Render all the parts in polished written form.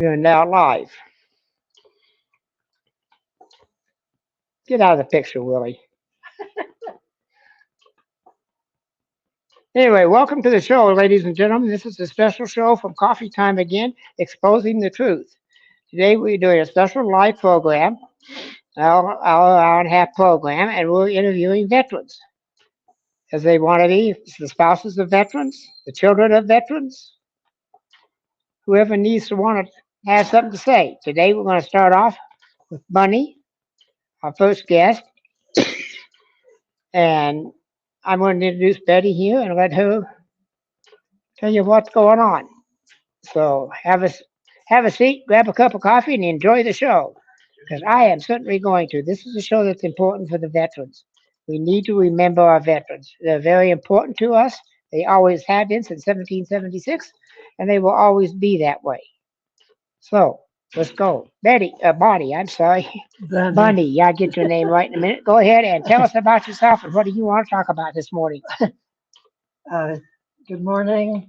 We are now live. Get out of the picture, Willie. Anyway, welcome to the show, ladies and gentlemen. This is a special show from Coffee Time again, exposing the truth. Today we're doing a special live program, hour and a half program, and we're interviewing veterans, as they want to be, the spouses of veterans, the children of veterans, whoever needs to want to have something to say. Today we're going to start off with Bunny, our first guest, and I'm going to introduce Betty here and let her tell you what's going on. So have a seat, grab a cup of coffee, and enjoy the show. Because I am certainly going to. This is a show that's important for the veterans. We need to remember our veterans. They're very important to us. They always have been since 1776, and they will always be that way. So let's go. Bonnie, I'm sorry. Bunny, yeah, I'll get your name right in a minute. Go ahead and tell us about yourself and what do you want to talk about this morning? Good morning.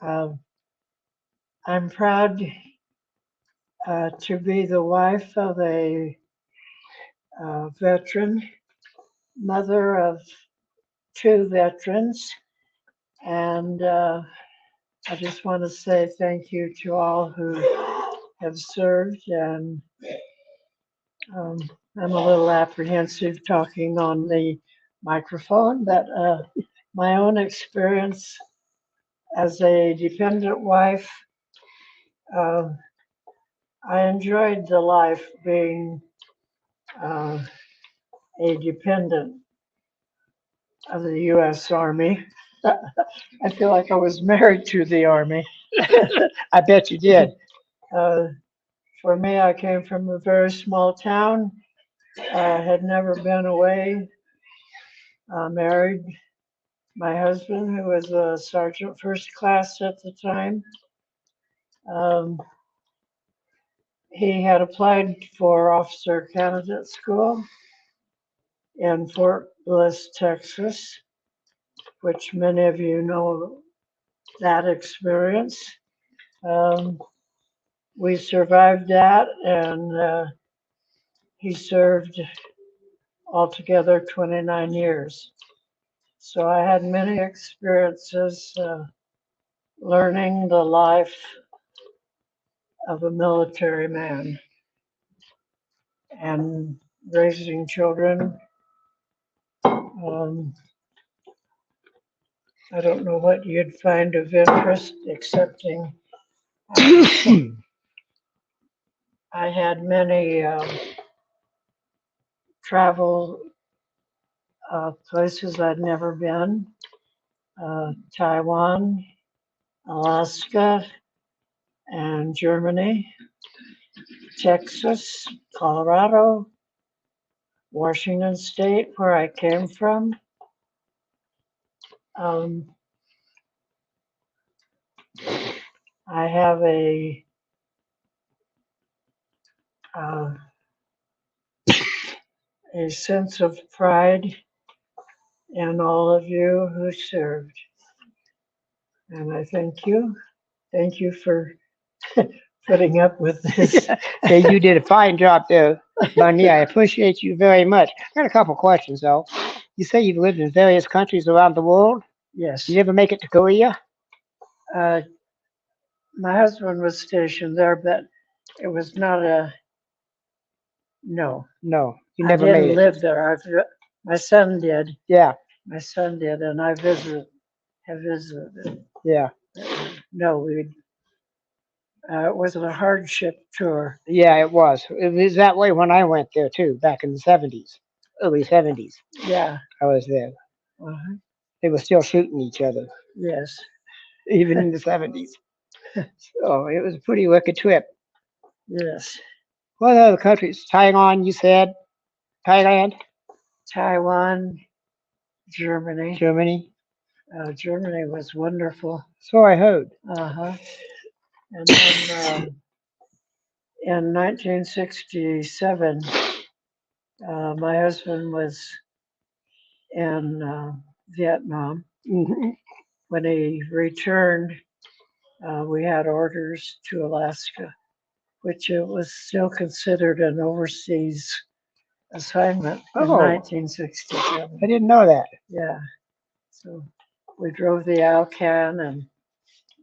I'm proud to be the wife of a veteran, mother of 2 veterans, and I just want to say thank you to all who have served, and I'm a little apprehensive talking on the microphone, but my own experience as a dependent wife, I enjoyed the life being a dependent of the U.S. Army. I feel like I was married to the Army. I bet you did. For me, I came from a very small town. I had never been away. Married my husband, who was a sergeant first class at the time. He had applied for officer candidate school in Fort Bliss, Texas, which many of you know that experience. We survived that, and he served altogether 29 years. So I had many experiences learning the life of a military man and raising children. I don't know what you'd find of interest, excepting I had many travel places I'd never been. Taiwan, Alaska, and Germany, Texas, Colorado, Washington State, where I came from. I have a sense of pride in all of you who served. And I thank you. Thank you for putting up with this. Okay, you did a fine job there, Bunny. I appreciate you very much. I got a couple questions, though. You say you've lived in various countries around the world. Yes. You ever make it to Korea? My husband was stationed there, but it was not a, no. No, you I never didn't made it. live there. My son did. Yeah, My son did, and I have visited. yeah, No, it wasn't a hardship tour. yeah, it was. It was that way when I went there, too, back in the 70s, early 70s. Yeah. I was there. Uh-huh. They were still shooting each other, Yes. even in the 70s. So it was a pretty wicked trip. Yes. What other countries? Taiwan, you said? Thailand? Taiwan, Germany. Germany? Germany was wonderful. So I heard. Uh-huh. And then in 1967, my husband was in Vietnam. Mm-hmm. When he returned, We had orders to Alaska, which it was still considered an overseas assignment in Oh. 1967. I didn't know that. Yeah. So we drove the Alcan, and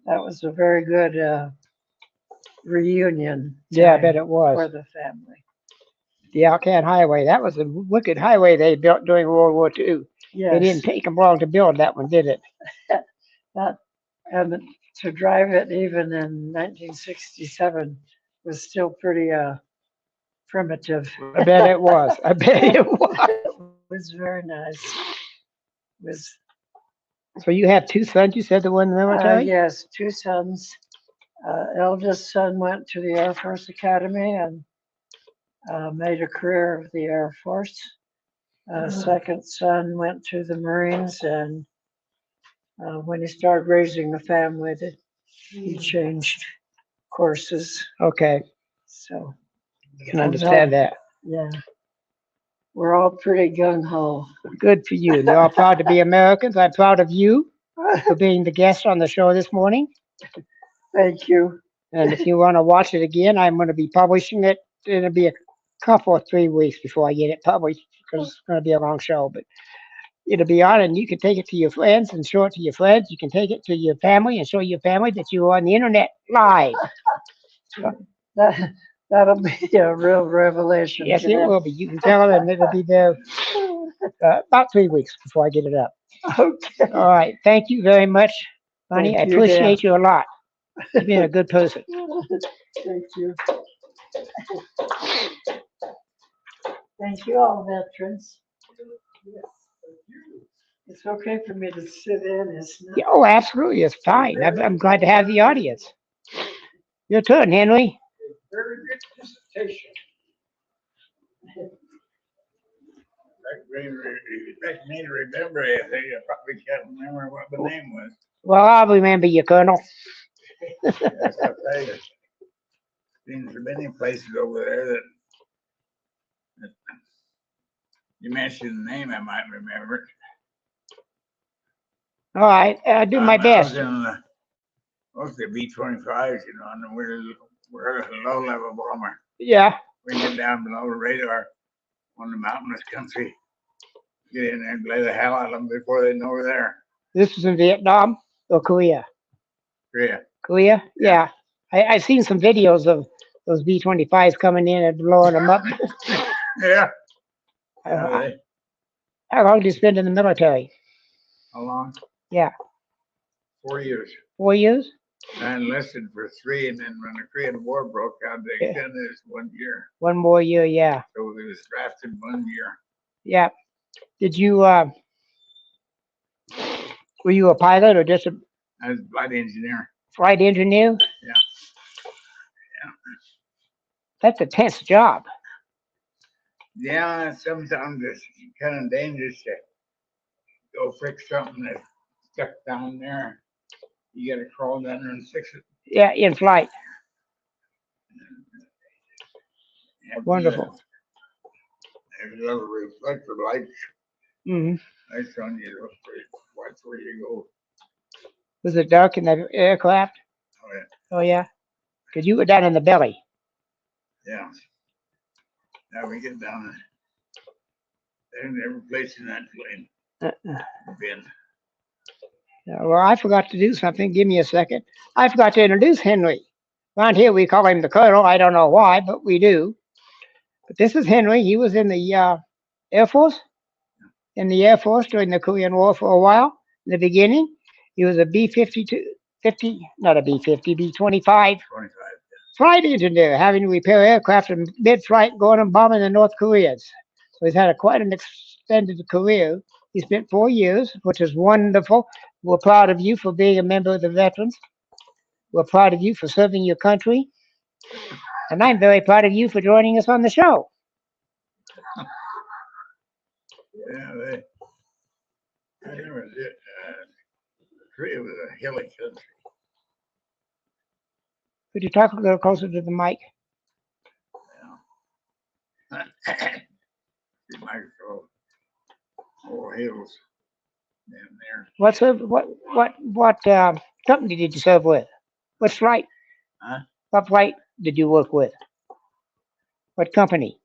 that was a very good reunion Yeah, I time bet it was. for the family. The Alcan Highway. That was a wicked highway they built during World War II. Yes. It didn't take them long to build that one, did it? That, and to drive it even in 1967 was still pretty primitive. I bet it was. I bet it was. It was very nice. It was So you have two sons, you said, that were in the military? yes, two sons. Eldest son went to the Air Force Academy and made a career of the Air Force. Second son went to the Marines, and when he started raising a family, he changed courses. Okay, So I can understand that. yeah, we're all pretty gung ho. Good for you. They're all proud to be Americans. I'm proud of you for being the guest on the show this morning. Thank you. And if you want to watch it again, I'm going to be publishing it. It'll be a couple or 3 weeks before I get it published because it's going to be a long show. But it'll be on, and you can take it to your friends and show it to your friends. You can take it to your family and show your family that you are on the internet live. That'll be a real revelation. Yes, to it them. will be. You can tell them, and it'll be there about 3 weeks before I get it up. Okay. All right. Thank you very much, Bonnie. Thank I you, appreciate you a lot. You've been a good person. Thank you. Thank you, all veterans. It's okay for me to sit in, isn't it? Yeah, oh, absolutely. It's fine. I'm glad to have the audience. Your turn, Henry. Very good dissertation. That made me remember anything. I probably can't remember what the name was. Well, I'll remember you, Colonel. Yes, I'll tell you. Seems there many places over there that you mentioned the name, I might remember it. All right. I'll do my I best. was in mostly B-25s, you know, and we're a low-level bomber. Yeah. We get down below the radar on the mountainous country, get in there and lay the hell out of them before they know we're there. This was in Vietnam or Korea? Yeah. Korea? Yeah. I've seen some videos of those B-25s coming in and blowing them up. Yeah. How long did you spend in the military? How long? Yeah. 4 years. 4 years? I enlisted for 3, and then when the Korean War broke out, they Yeah. extended it 1 year. One more year, yeah. So we was drafted 1 year. Yeah. Did you, were you a pilot or just a I was a flight engineer. flight engineer? Yeah. That's a tense job. Yeah, sometimes it's kind of dangerous to go fix something that's stuck down there. You gotta crawl down there and fix it. Yeah, in flight. Have Wonderful. There's little reflector lights. Hmm. Lights on you. Watch where you go. Was it dark in the aircraft? Oh, yeah. Oh, yeah. Because you were down in the belly. Yeah. Now we get down there. There's every place in that plane. Been. Yeah, well, I forgot to do something. Give me a second. I forgot to introduce Henry. Around here, we call him the Colonel. I don't know why, but we do. But this is Henry. He was in the Air Force. In the Air Force during the Korean War for a while. In the beginning, he was a B-52, not a B-50, B-25 25. flight engineer, having to repair aircraft in mid-flight going and bombing the North Koreans. So he's had quite an extended career. He spent 4 years, which is wonderful. We're proud of you for being a member of the Veterans. We're proud of you for serving your country. And I'm very proud of you for joining us on the show. Yeah, I never did. Korea was a hilly country. Could you talk a little closer to the mic? Yeah. The microphone. All hills down there. What company did you serve with? What flight? Huh? What flight did you work with? What company?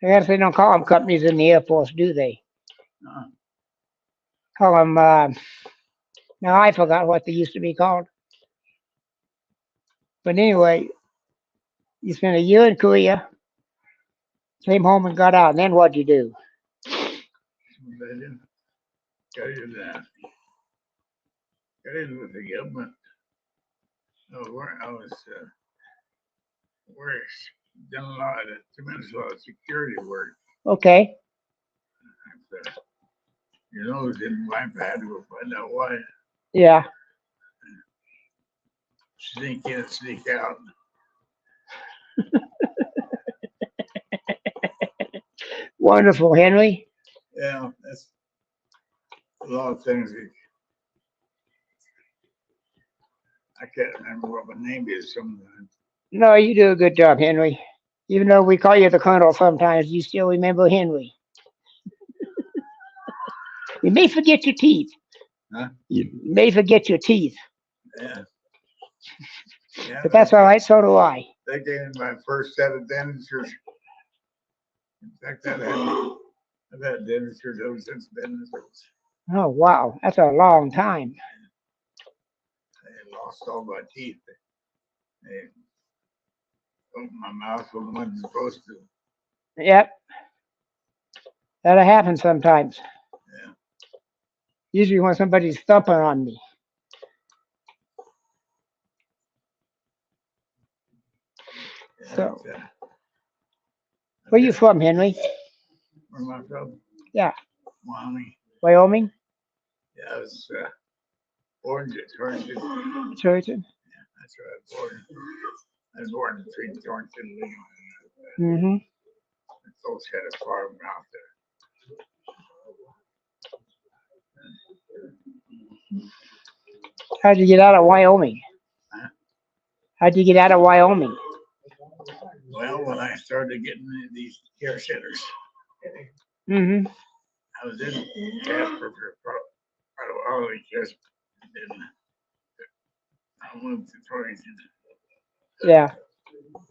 I guess they don't call them companies in the Air Force, do they? Uh, Call them, now I forgot what they used to be called. But anyway, you spent a year in Korea, came home and got out, and then what'd you do? they didn't tell you that. Got in with the government. I was done a lot of tremendous lot of security work. Okay. And, your nose didn't wipe. I had to go find out why. Yeah. Sneak in, sneak out. Wonderful, Henry. Yeah, that's a lot of things. I can't remember what my name is sometimes. No, you do a good job, Henry. Even though we call you the Colonel sometimes, you still remember Henry. You may forget your teeth. Huh? You may forget your teeth, Yeah. Yeah, but that's all right. So do I. They gave me my first set of dentures. In fact, I've had dentures ever since dentures. Oh, wow. That's a long time. I lost all my teeth. They opened my mouth when I wasn't supposed to. Yep. That'll happen sometimes. Yeah. Usually when somebody's thumping on me. Yeah, So, but, where you from, Henry? where am I from? Yeah. Wyoming. Wyoming? Yeah, I was born at Torrington. Churton? That's where I was born. I was born between Torrington and Lincoln. Mm-hmm. My folks had a farm out there. How'd you get out of Wyoming? Huh? How'd you get out of Wyoming? Well, when I started getting into these care centers, Mm-hmm. I was in Casper for quite a while because then I moved to Torrington. Yeah. And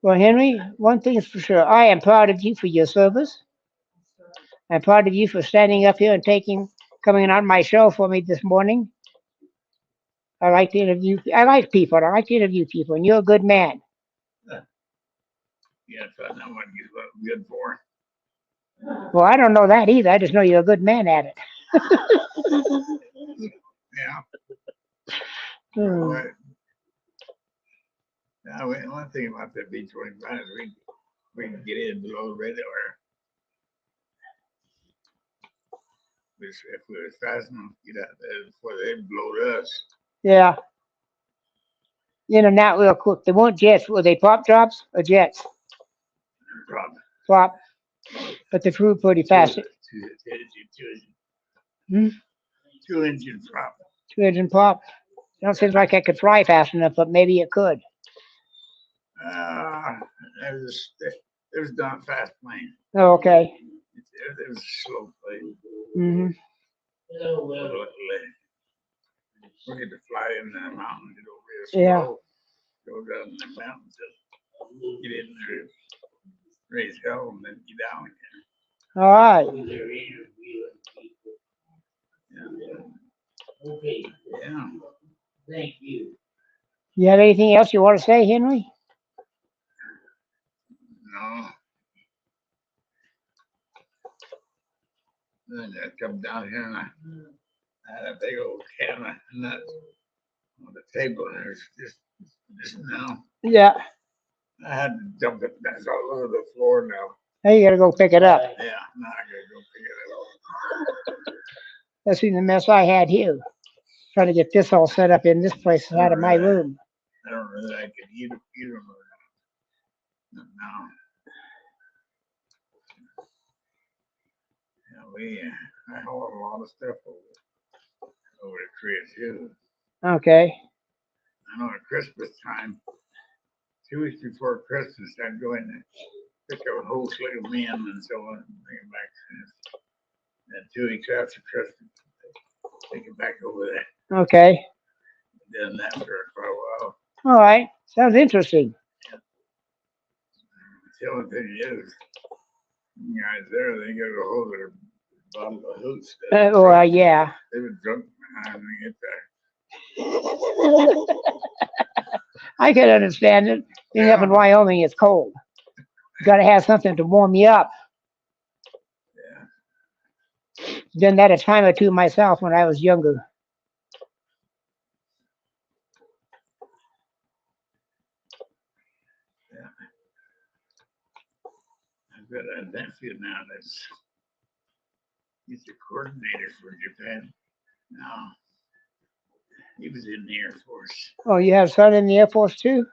Well, Henry, one thing is for sure. I am proud of you for your service. I'm proud of you for standing up here and coming on my show for me this morning. I like to interview. I like people. I like to interview people, and you're a good man. yeah, I thought that would get what I'm good for. Well, I don't know that either. I just know you're a good man at it. Yeah. Hmm. Right. Now, one thing about that B-25 is we can get in below the radar. If we were fast enough to get out there before they blowed us. Yeah. In and out real quick. They weren't jets. Were they pop drops or jets? Problem. Pop. But they flew pretty fast. Hmm? Two engine prop. 2 engine pop. Don't seem like I could fly fast enough, but maybe it could. It was not fast plane. Oh, okay. It was a slow plane. Mm-hmm. We get to fly in the mountains, real slow. Yeah. Go down the mountains, get in there, raise hell, and then get down again. All right. Yeah. Thank you. You have anything else you want to say, Henry? No. Then I come down here and I had a big old can of nuts on the table, and there's just now. Yeah. I had to dump it. That's all over the floor now. Hey, you gotta go pick it up. Yeah, now I gotta go pick it up. That's even the mess I had here. Trying to get this all set up in this place out of my room. I don't know that I could eat them or not. No. Yeah, I haul a lot of stuff over to Chris too. Okay. I know at Christmas time, 2 weeks before Christmas, I'd go in and pick up a whole sleigh of men and so on and bring them back. And 2 weeks after Christmas, take it back over there. Okay. Done that for quite a while. All right. Sounds interesting. The only thing is, you guys there, they got a hold of their bottle of hoots. Yeah. They were drunk behind me get there. I can understand it. Being up in Wyoming, it's cold. You got to have something to warm you up. Yeah. Done that a time or two myself when I was younger. I've got a nephew now he's the coordinator for Japan now. He was in the Air Force. Oh, you have a son in the Air Force too?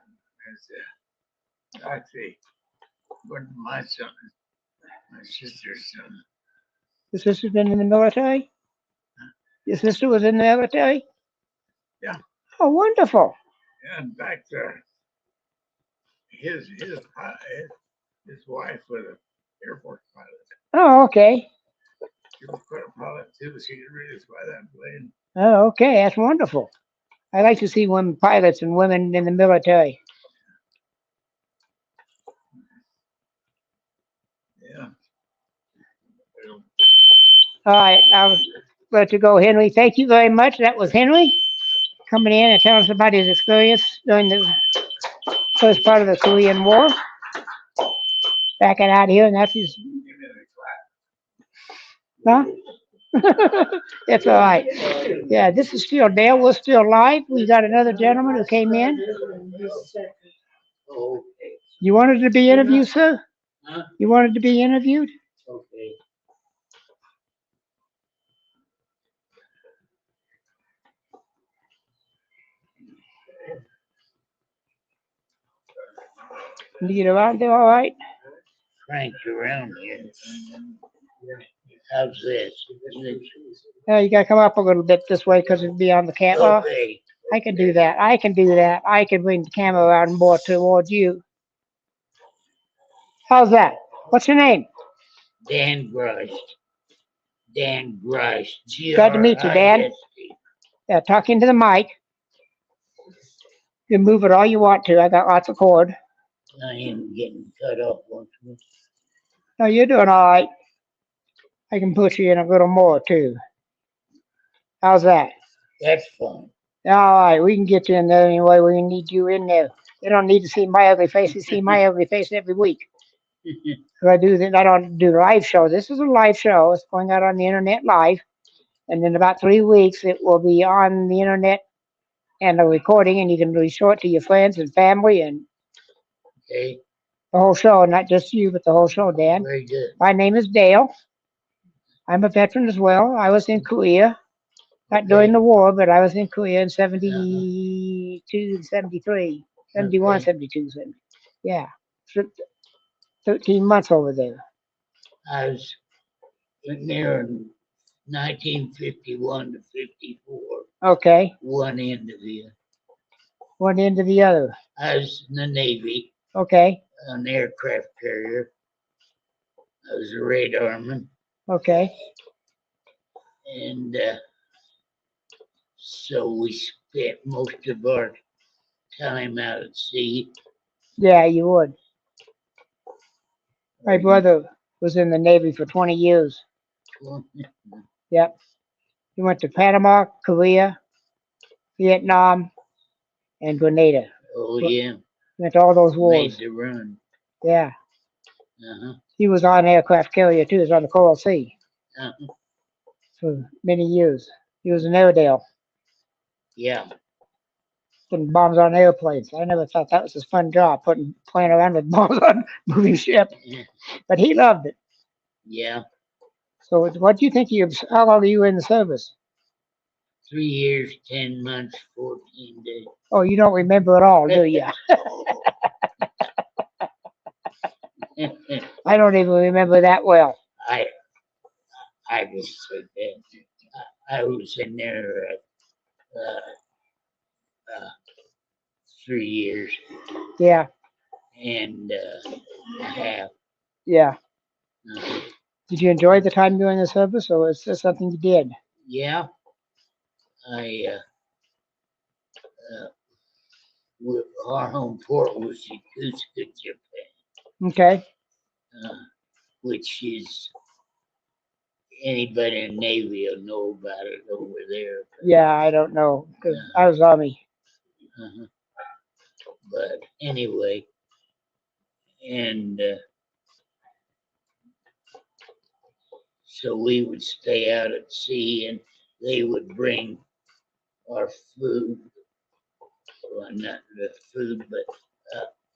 Actually, wasn't my son, my sister's son. Your sister's been in the military? Your sister was in the military? Yeah. Oh, wonderful. Yeah, in fact, his wife was an Air Force pilot. Oh, okay. She was quite a pilot too. She could really fly that plane. Oh, okay. That's wonderful. I like to see women pilots and women in the military. Yeah. All right. I'll let you go, Henry. Thank you very much. That was Henry coming in and telling us about his experience during the first part of the Korean War. Backing out here, and that's his. Huh? It's all right. Yeah, this is still Dale. We're still live. We got another gentleman who came in. You wanted to be interviewed, sir? Huh? You wanted to be interviewed? Okay. Can you get around there all right? Cranked around here. How's this? You got to come up a little bit this way because it'll be on the camera. Okay. I can do that. I can do that. I can bring the camera around more towards you. How's that? What's your name? Dan Grice. Dan Grice. Glad to meet you, Dan. G-R-I-S-T. Yeah, talk into the mic. You can move it all you want to. I got lots of cord. I am getting cut off once more. No, you're doing all right. I can push you in a little more too. How's that? That's fine. All right, we can get you in there anyway. We need you in there. They don't need to see my ugly face. They see my ugly face every week. I do that. I don't do the live show. This is a live show. It's going out on the internet live, and in about 3 weeks, it will be on the internet and a recording, and you can show it to your friends and family and Okay. the whole show, not just you, but the whole show, Dan. Very good. My name is Dale. I'm a veteran as well. I was in Korea, not during the war, but I was in Korea in 72, 73, 71, Okay. 72, 70. Yeah. 13 months over there. I was in there in 1951 to 54. Okay. One end of the. One end to the other. I was in the Navy, Okay. an aircraft carrier. I was a radarman. Okay. And so we spent most of our time out at sea. Yeah, you would. My brother was in the Navy for 20 years. Yep. He went to Panama, Korea, Vietnam, and Grenada. Oh yeah, Went to all those made wars. the run. Yeah. Uh-huh. He was on aircraft carrier too. He was on the Coral Sea Uh-huh. for many years. He was an Airedale, Yeah. putting bombs on airplanes. I never thought that was a fun job, playing around with bombs on moving ships. But he loved it. Yeah. So what do you think how long are you in the service? 3 years, 10 months, 14 days. Oh, you don't remember it all, do you? I don't even remember that well. I was so bad. I was in there 3 years Yeah, and a half. yeah. Uh-huh. Did you enjoy the time during the service, or was this something you did? Yeah. our home port was Yokosuka, Japan, Okay. which is anybody in the Navy will know about it over there. Yeah, I don't know because I was Army. Uh-huh. But anyway, and so we would stay out at sea, and they would bring our food, well, not the food, but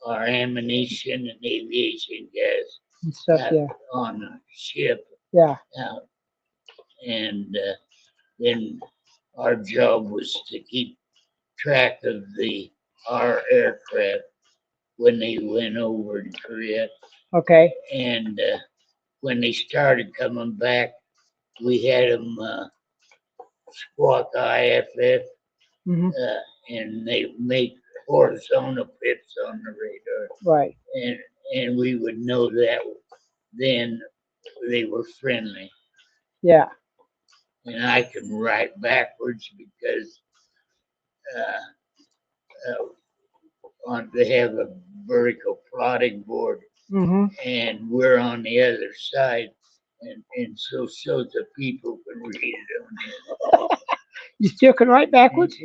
our ammunition and aviation gas And stuff. out Yeah. on a ship Yeah. out. And then our job was to keep track of our aircraft when they went over to Korea. Okay. And when they started coming back, we had them squawk IFF, Hmm. and they make horizontal pips on the radar, Right. and we would know that then they were friendly. Yeah. And I can write backwards because they have a vertical plotting board, Hmm. and we're on the other side, and so the people can read it on You still can write there. backwards?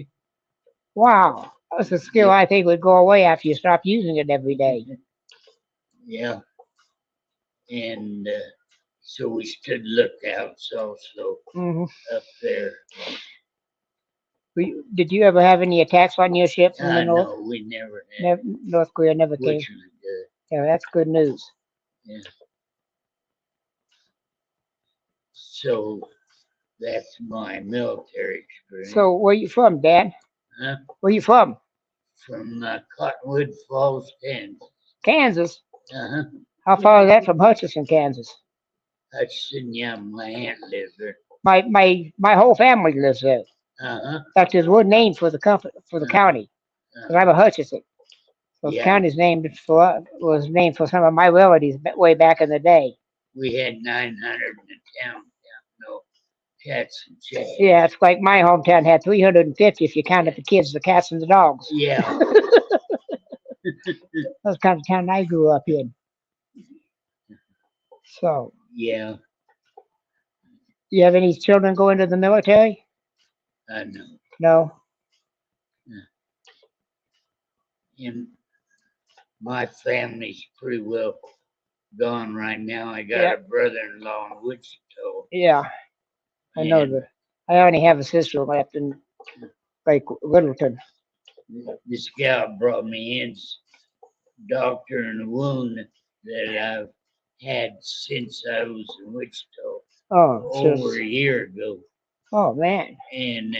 Wow. That's a skill I think would go away after you stop using it every day. Yeah. And so we stood lookouts also Hmm. up there. Did you ever have any attacks on your ship from the north? No, we never had, Never, North Korea never came. which was good. Yeah, that's good news. Yeah. So that's my military experience. So where you from, Dad? Huh? Where you from? From Cottonwood Falls, Kansas. Kansas. Uh-huh. How far is that from Hutchinson, Kansas? Hudson, yeah, my aunt lives there. My whole family lives there. Uh-huh. In fact, there's one name for the county. Because I'm a Hutchinson. So the Yeah. county's was named for some of my relatives way back in the day. We had 900 in the town. No cats and chickens. Yeah, it's like my hometown had 350 if you counted the kids, the cats, and the dogs. Yeah. That's the kind of town I grew up in. So, Yeah, you have any children go into the military? I know. No. And my family's pretty well gone right now. I got Yeah. a brother-in-law in Wichita. Yeah, I know and that. I only have a sister left in like Littleton. This gal brought me in doctor in a wound that I've had since I was in Wichita Oh, over a year ago. Oh man. And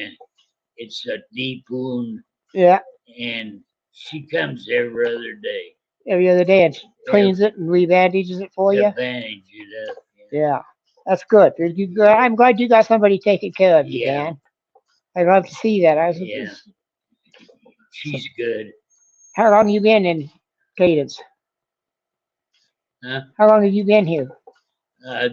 it's a deep wound, Yeah. and she comes every other day. Every other day it cleans it and rebandages it for you. Bandage it up. Yeah. That's good. I'm glad you got somebody taking care of you, Yeah. Dan. I'd love to see that. Yeah. She's good. How long you been in Cadence? Huh? How long have you been here?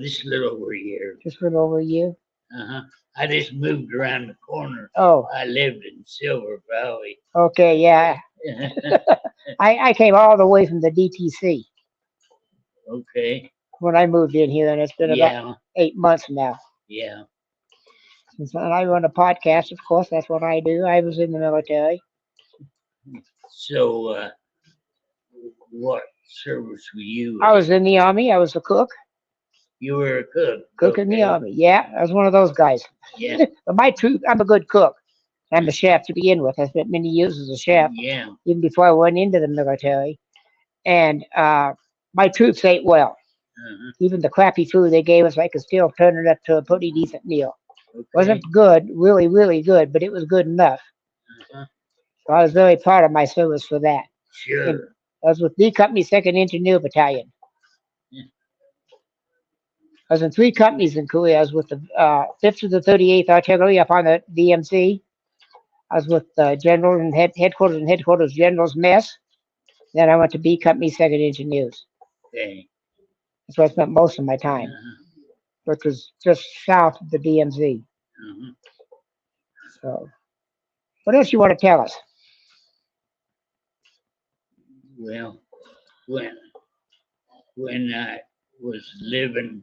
This little over a year. Just a little over a year. Uh-huh. I just moved around the corner. Oh, I lived in Silver Valley. okay, yeah. I came all the way from the DTC Okay. when I moved in here, and it's been about Yeah. 8 months now. Yeah. And I run a podcast, of course. That's what I do. I was in the military. So, what service were you I in? was in the Army. I was a cook. You were a cook. Cook in the Okay. Army. Yeah, I was one of those guys. Yeah. But I'm a good cook. I'm a chef to begin with. I spent many years as a chef, Yeah. even before I went into the military. And my troops ate well. Uh-huh. Even the crappy food they gave us, I could still turn it up to a pretty decent meal. Okay. Wasn't good, really, really good, but it was good enough. Uh-huh. So I was very proud of my service for that. Sure. I was with D Company 2nd Engineer Battalion. Yeah. I was in 3 companies in Korea. I was with the 5th to the 38th Artillery up on the DMZ. I was with General and Headquarters General's Mess. Then I went to B Company 2nd Engineers. Okay. That's where I spent most of my time, Uh-huh. which was just south of the DMZ. Uh-huh. So, what else you want to tell us? Well, when I was living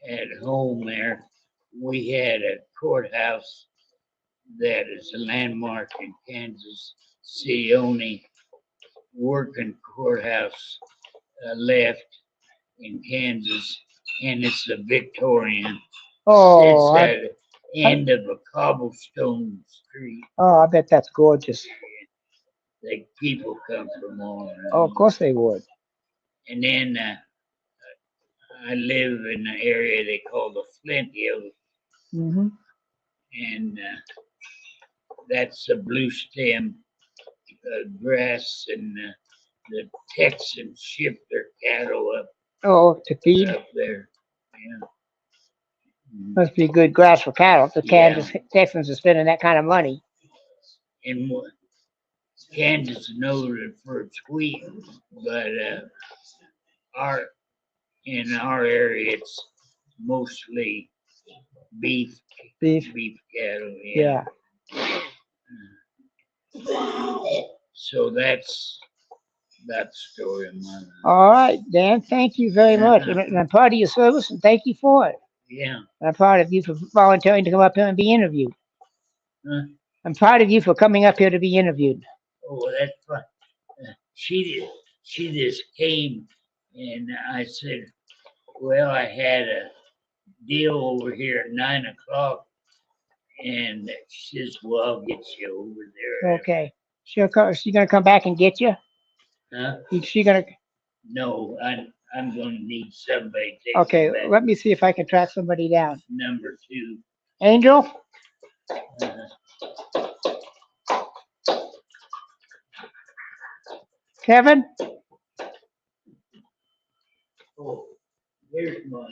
at home there, we had a courthouse that is a landmark in Kansas City, only working courthouse left in Kansas, and it's a Victorian. Oh, It's at the end of a cobblestone street. I bet that's gorgeous. Like people come from all around. Oh, of course they would. And then I live in an area they call the Flint Hills, Mm-hmm. and that's a blue stem grass, and the Texans ship their cattle Oh, to feed. up there. Yeah. Must be good grass for cattle. The Yeah. Kansas Texans are spending that kind of money. And Kansas is noted for its wheat, but in our area it's mostly beef Beef. cattle. Yeah. So that's that story of mine. All right, Dan. Thank you very much. And I'm proud of your service, and thank you for it. Yeah. I'm proud of you for volunteering to come up here and be interviewed. Huh? I'm proud of you for coming up here to be interviewed. Oh, that's fine. She just came, and I said, well, I had a deal over here at 9 o'clock, and she says, well, I'll get you over there. Okay. She's gonna come back and get you. Huh? She gonna. No, I'm gonna need somebody to take Okay. me back. Let me see if I can track somebody down. Number 2. Angel. Kevin. Oh, here's my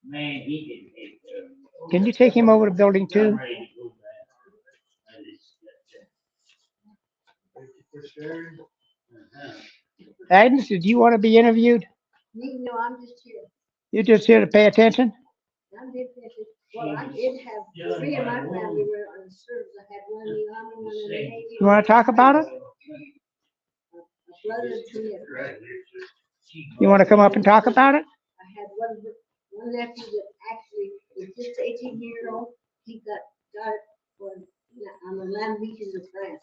man. He can take care of it. Can you take him over to building I'm 2? ready to go back. I just got that. Uh-huh. Agnes, did you want to be interviewed? No, I'm just here. You're just here to pay attention? I'm just here. Well, I did have 3 of my family were on the service. I had one in the army, one in the Navy. You want to talk about it? A brother and 2 nephews. You want to come up and talk about it? I had one nephew that actually was just 18 years old. He got it for, on the land beaches of France.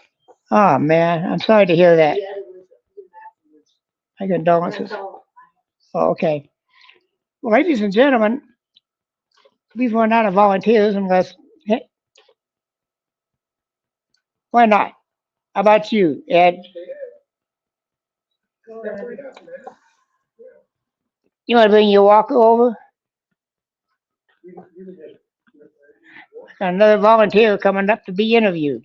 Oh, man. I'm sorry to hear that. The other ones afterwards. My condolences. That's all. Oh, okay. Well, ladies and gentlemen, we've run out of volunteers unless. Why not? How about you, Ed? You want to bring your walker over? Got another volunteer coming up to be interviewed.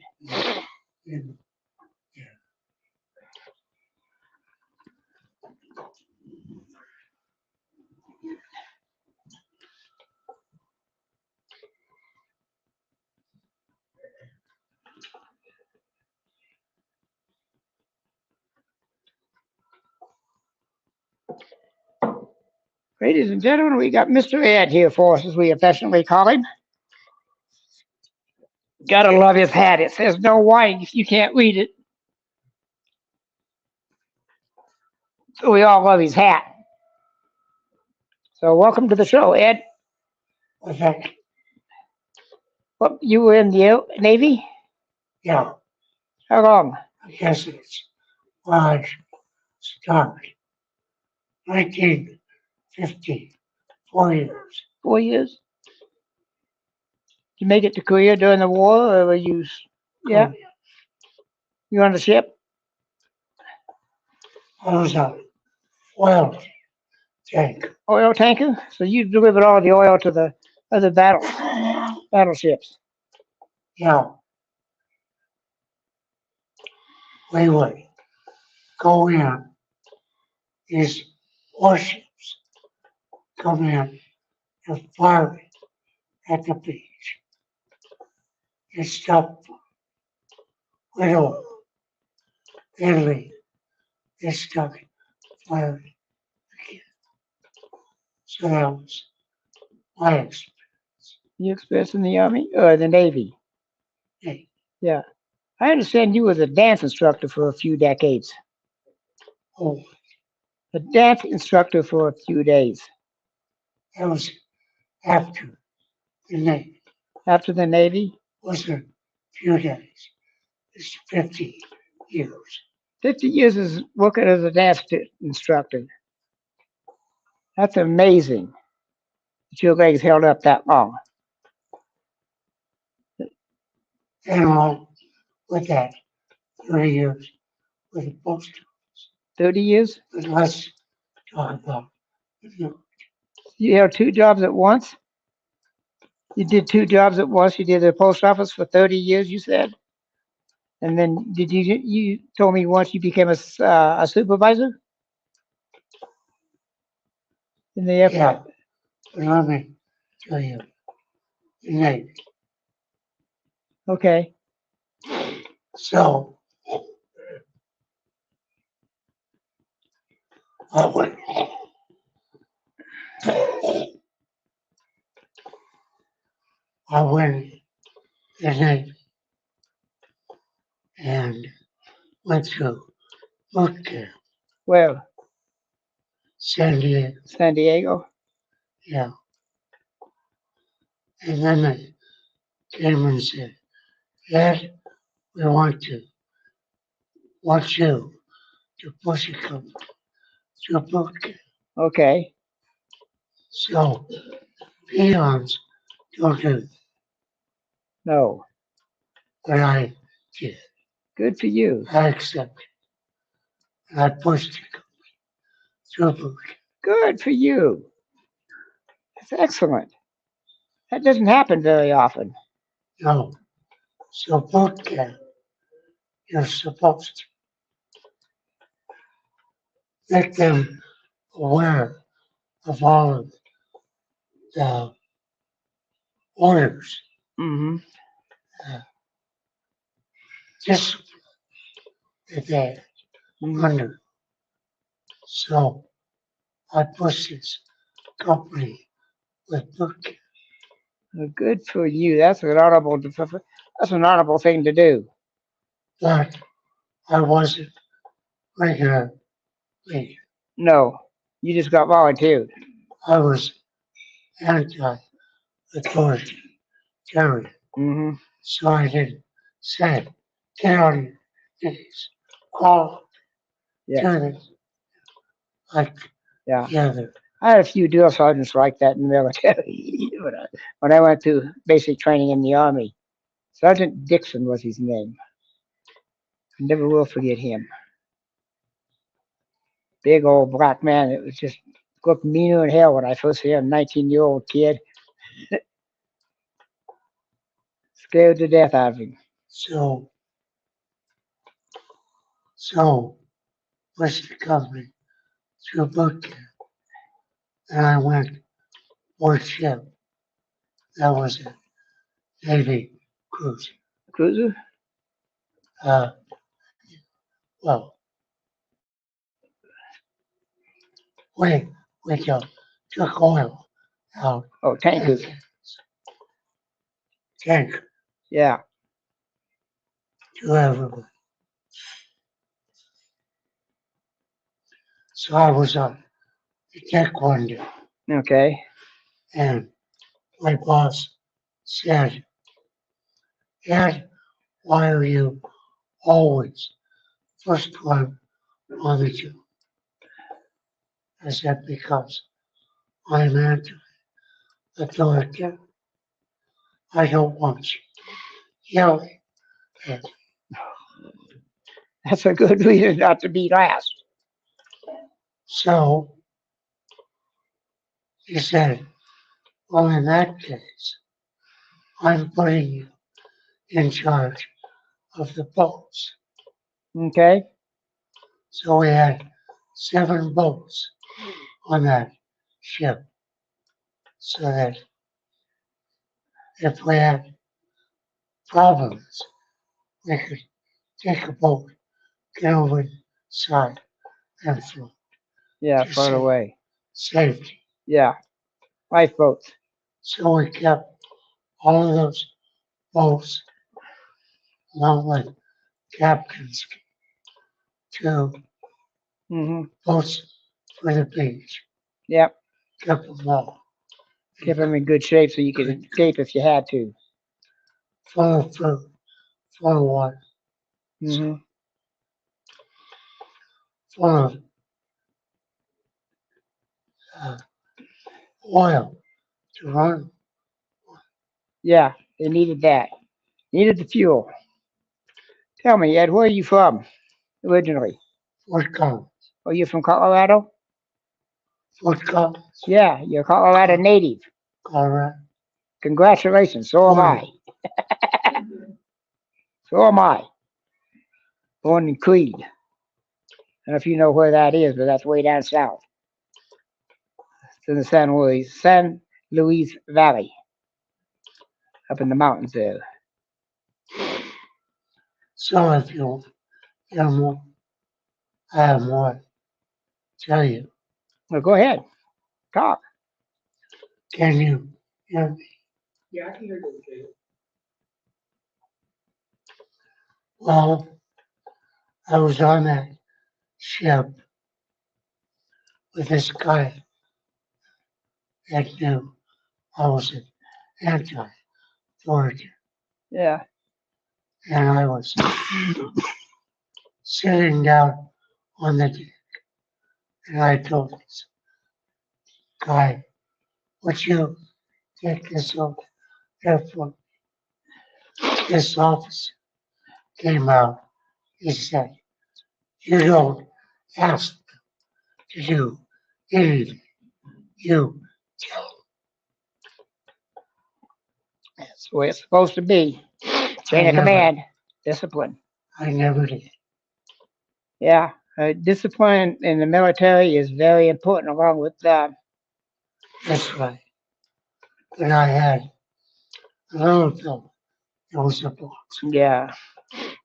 Ladies and gentlemen, we got Mr. Ed here for us, as we affectionately call him. Gotta love his hat. It says no wine if you can't read it. So we all love his hat. So welcome to the show, Ed. Okay, What, you were in the Navy? yeah, How long? I guess it's large start. 1950, 4 years. 4 years? Did you make it to Korea during the war, or were you? Yeah, you on the ship? I was a oil tank. Oil tanker? So you delivered all the oil to the other battleships. Yeah. We would go in, these warships come in and fire at the beach. It stopped Widow, Italy, it stuck firing again. So that was my experience. You experienced in the Army or the Navy? Nate. Yeah. I understand you was a dance instructor for a few decades. Oh, A dance instructor for a few days that was after the Nate. after the Navy. Wasn't a few days. It's 50 years. 50 years is working as a dance instructor. That's amazing that your legs held up that long. And along with that, 30 years with the post. 30 years? But let's talk about the You held two jobs at once? You did two jobs at once. You did the post office for 30 years, you said? And then you told me once you became a supervisor in the airport? yeah. But let me tell you, the Nate. Okay. So I went. I went the Nate and went through boot camp, Well, San Diego. San Diego. Yeah. And then they came and said, Ed, we want you to push a company to boot camp. Okay. So peons don't do No. what I did. Good for you. I accepted. And I pushed the company to boot camp. Good for you. That's excellent. That doesn't happen very often. No. So boot camp, you're supposed to make them aware of all of the orders, Mm-hmm. discipline that they're under. So I pushed this company with boot camp. Well, good for you. That's an honorable thing to do. But I wasn't regular leader. No. You just got volunteered. I was anti-authoritarian. Mm-hmm. So I didn't say, get on your knees, all Yeah. do this. Like Yeah. the other. I had a few drill sergeants like that in the military when I went to basic training in the Army. Sergeant Dixon was his name. I never will forget him. Big old black man. It was just looked meaner than hell when I first saw him. 19-year-old kid. Scared to death out of him. So pushed the company through boot camp. And I went one ship. That was a Navy cruiser. Cruiser? Well, we took oil out Oh, tanker. and tank Yeah. to everyone. So I was on the deck one day, Okay. and my boss said, Ed, why are you always first one on the job? I said, because I'm anti-authoritarian. I don't want you yelling at me. That's a good reason not to be last. So he said, well, in that case, I'm putting you in charge of the boats. Okay. So we had 7 boats on that ship. So that if we had problems, we could take a boat, get over the side, and float. Yeah, Just far say- away. Safety. Yeah. Lifeboats. So we kept all of those boats along with captains to Mm-hmm. boats for the beach. Yep. Kept them all Keep them in good shape so you could escape if you had to. full of food, full of water, Mm-hmm. full of uh, oil to run. Yeah, they needed that. Needed the fuel. Tell me, Ed, where are you from originally? Fort Collins. Are you from Colorado? Fort Collins, Yeah, you're a Colorado native. Colorado. Congratulations. So am I. So am I. Born in Creed. I don't know if you know where that is, but that's way down south. It's in the San Luis Valley, up in the mountains there. So if you hear more, I have more to tell you. Well, go ahead. Talk. Can you hear me? Yeah, I can hear you, okay. Well, I was on that ship with this guy that knew I was an anti-authority, Yeah. and I was sitting down on the deck, and I told this guy, would you take this over there for me? This officer came out. He said, you don't ask to do anything. You tell That's the way it's supposed to be. Chain of never- command. Discipline. I never did. Yeah. Discipline in the military is very important, along with That's right. But I had a little fellow that was a box. yeah.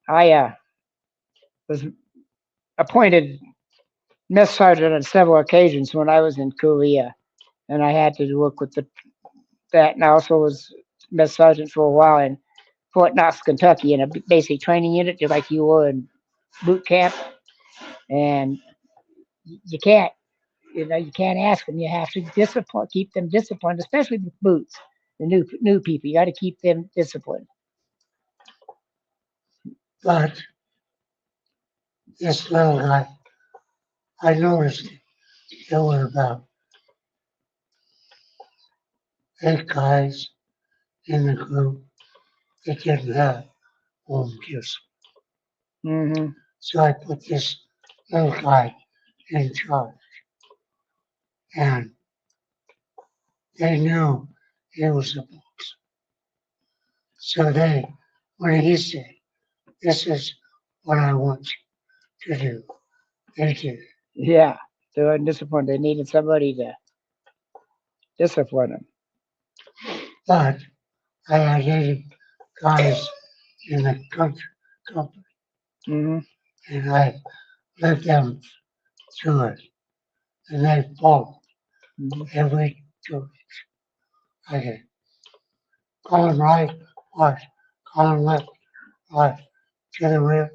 I was appointed mess sergeant on several occasions when I was in Korea, and I had to work with that, and I also was mess sergeant for a while in Fort Knox, Kentucky, in a basic training unit, just like you were in boot camp. And you can't, you can't ask them. You have to keep them disciplined, especially with boots. The new people, you got to keep them disciplined. But this little guy, I noticed there were about 8 guys in the group that didn't have home gifts. Mm-hmm. So I put this little guy in charge. And they knew he was a box. So when he said, this is what I want you to do, they did. Yeah, they're undisciplined. They needed somebody to discipline them. But I had 80 guys in the company, Mm-hmm. and I led them through it. And they followed Mm-hmm. every 2 weeks. I did. Column right, right, column left, right, to the rear.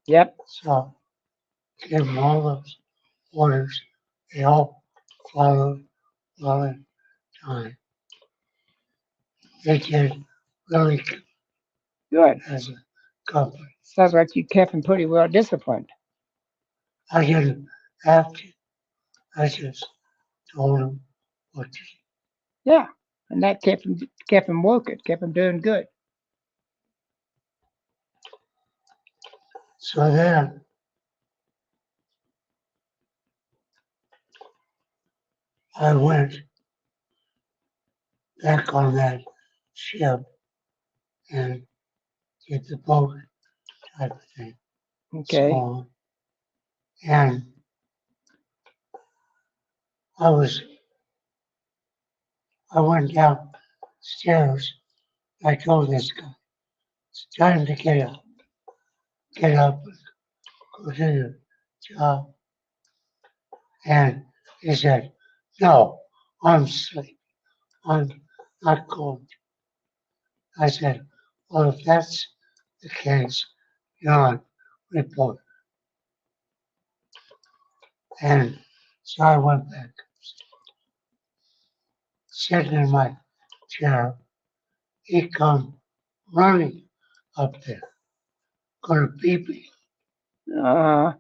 Yep. So give them all those orders. They all followed well in time. They did really good Good. as a company. Sounds like you kept them pretty well disciplined. I didn't have to. I just told them what to do. Yeah, and that kept them working, kept them doing good. So then I went back on that ship and did the boat type of thing. So Okay. on. And I went downstairs. I told this guy, it's time to get up. Get up and go do your job. And he said, no, I'm sleeping. I'm not going to. I said, well, if that's the case non-report. And so I went back, sitting in my chair. He come running up there, gonna beat me, Uh-huh.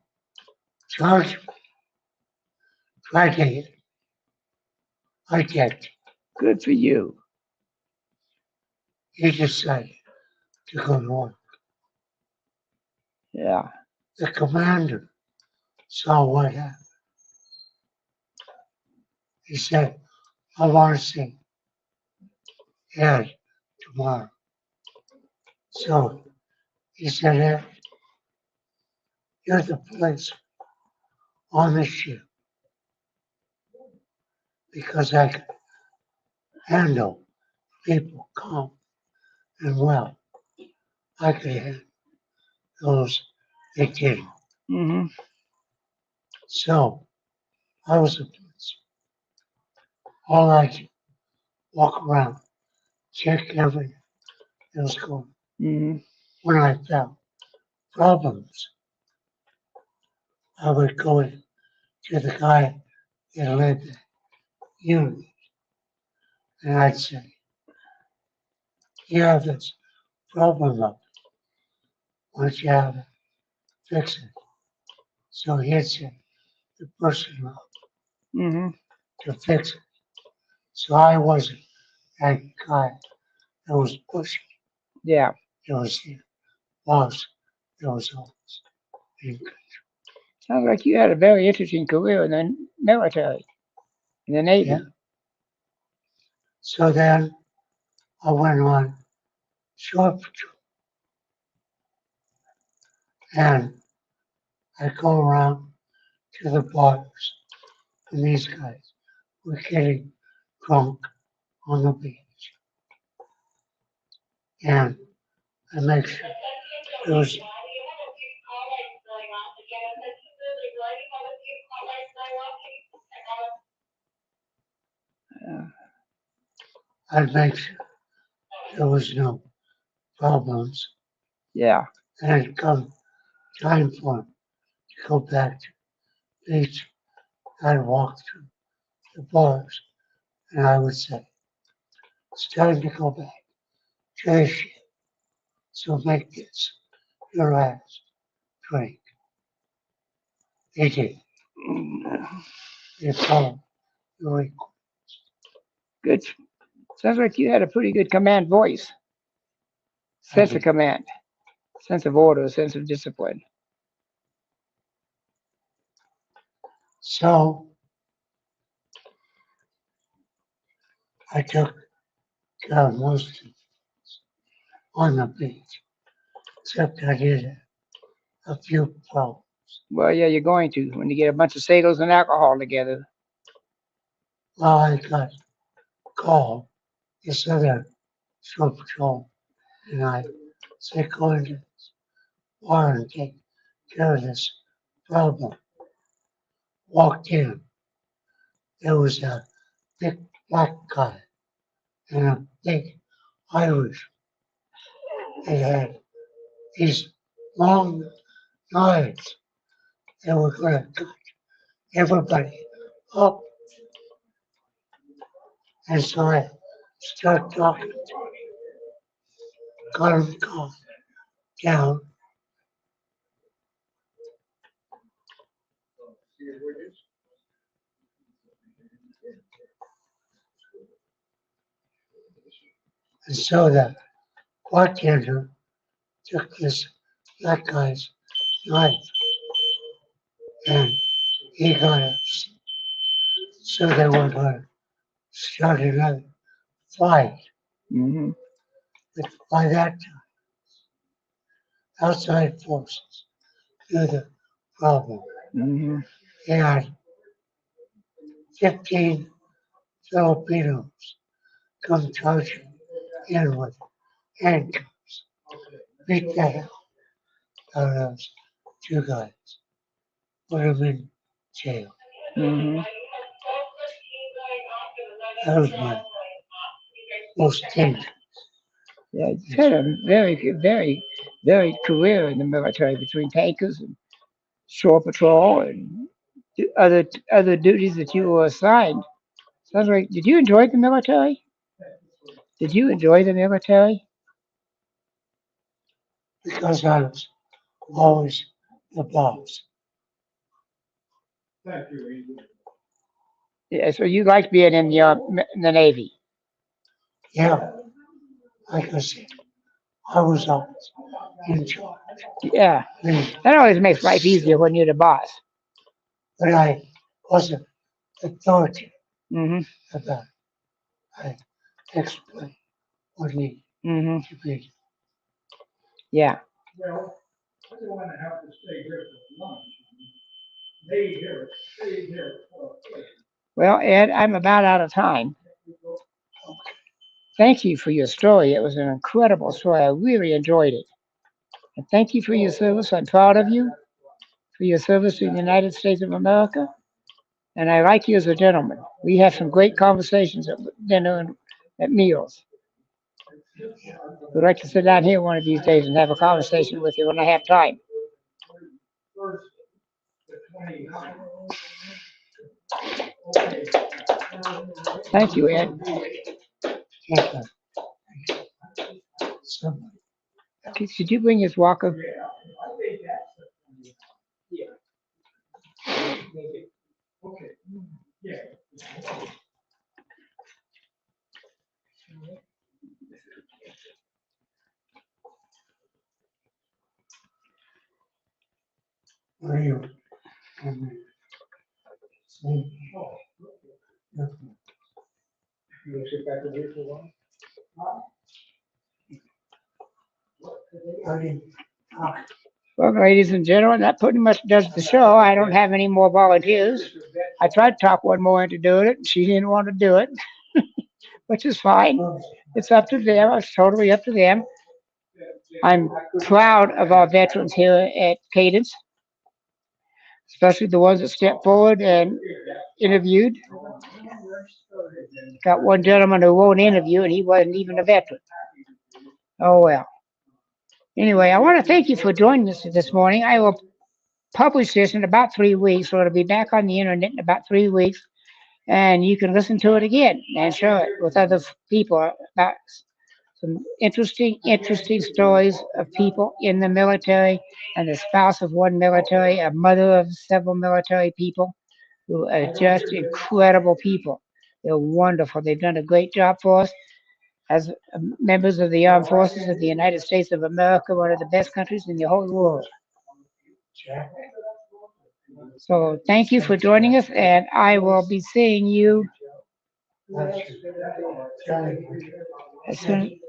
charge me. Tried to hit. I did. Good for you. He decided to go north. Yeah. The commander saw what happened. He said, I want to see Ed tomorrow. So he said, Ed, you're the place on the ship because I can handle people calm and well. I could handle those that didn't. Mm-hmm. So I was the place. All I did, walk around, check everything that was going. Mm-hmm. When I found problems, I would go to the guy that led the unit and I'd say, you have this problem up. Why don't you have it fix it? So he'd send the person up Mm-hmm. to fix it. So I wasn't that guy that was pushing. Yeah. It was the boss that was always in. Sounds like you had a very interesting career in the military, in the Navy. Yeah. So then I went on shore patrol and I go around to the bars and these guys were getting drunk on the beach. And I make sure there was, I'd make sure there was no problems. Yeah. And it'd come time for them to go back to the beach. I'd walk through the bars and I would say, it's time to go back to the ship. So make this your last drink. They did. They followed the request. Good. Sounds like you had a pretty good command voice. Sense of command. Sense of order, sense of discipline. So I took care of most of it on the beach, except I did a few problems. Well, yeah, you're going to when you get a bunch of sailors and alcohol together. Well, I got called this other shore patrol, and I said, go into this bar and take care of this problem. Walked in, there was a big black guy and a big Irish. They had these long knives. They were going to cut everybody up. And so I started talking to him, got him calmed down. And so the bartender took this black guy's knife and he got upset. So they were going to start another fight. Mm-hmm. But by that time, outside forces knew the problem. Mm-hmm. They had 15 Filipinos come charging in with handcuffs, beat the hell out of those two guys, put them in jail. Mm-hmm. That was my most dangerous. Yeah, you had a very, very varied career in the military between tankers and shore patrol and other duties that you were assigned. Sounds like, did you enjoy the military? Did you enjoy the military? because I was always the boss. Yeah, so you liked being in in the Navy. Yeah, like I said, I was always in charge. Yeah, And- that always makes life easier when you're the boss. But I wasn't authoritative Hmm. about it. I explained what needed Hmm. to be. Yeah. Well, I don't want to have to stay here for lunch. Stay here. Well, Ed, I'm about out of time. Thank you for your story. It was an incredible story. I really enjoyed it. And thank you for your service. I'm proud of you for your service to the United States of America. And I like you as a gentleman. We have some great conversations at dinner and at meals. We'd like to sit down here one of these days and have a conversation with you when I have time. Thank you, Ed. Can't let somebody Could you bring his walker? real and say, I didn't talk. Well, ladies and gentlemen, that pretty much does the show. I don't have any more volunteers. I tried to talk one more into doing it, and she didn't want to do it, which is fine. It's up to them. It's totally up to them. I'm proud of our veterans here at Cadence, especially the ones that stepped forward and interviewed. Got one gentleman who won't interview, and he wasn't even a veteran. Oh well. Anyway, I want to thank you for joining us this morning. I will publish this in about 3 weeks, so it'll be back on the internet in about 3 weeks, and you can listen to it again and share it with other people about some interesting stories of people in the military and the spouse of one military, a mother of several military people who are just incredible people. They're wonderful. They've done a great job for us as members of the armed forces of the United States of America, one of the best countries in the whole world. So thank you for joining us, and I will be seeing you as soon.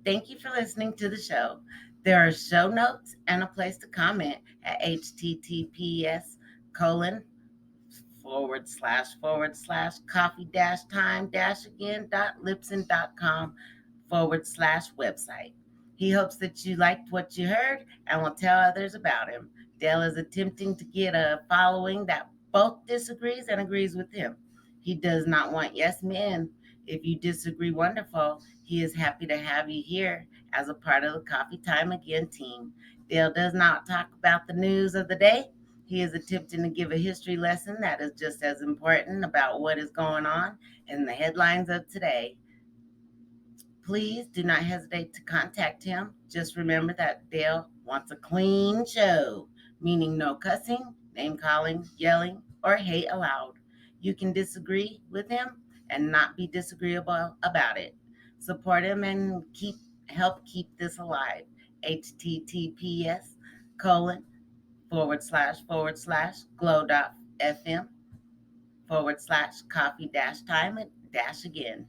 Thank you for listening to the show. There are show notes and a place to comment at https://coffee-time-again.libsyn.com/website. He hopes that you liked what you heard and will tell others about him. Dale is attempting to get a following that both disagrees and agrees with him. He does not want yes men. If you disagree, wonderful. He is happy to have you here as a part of the Coffee Time Again team. Dale does not talk about the news of the day. He is attempting to give a history lesson that is just as important about what is going on in the headlines of today. Please do not hesitate to contact him. Just remember that Dale wants a clean show, meaning no cussing, name calling, yelling, or hate allowed. You can disagree with him and not be disagreeable about it. Support him and help keep this alive. https colon / glow.fm / coffee dash time dash again.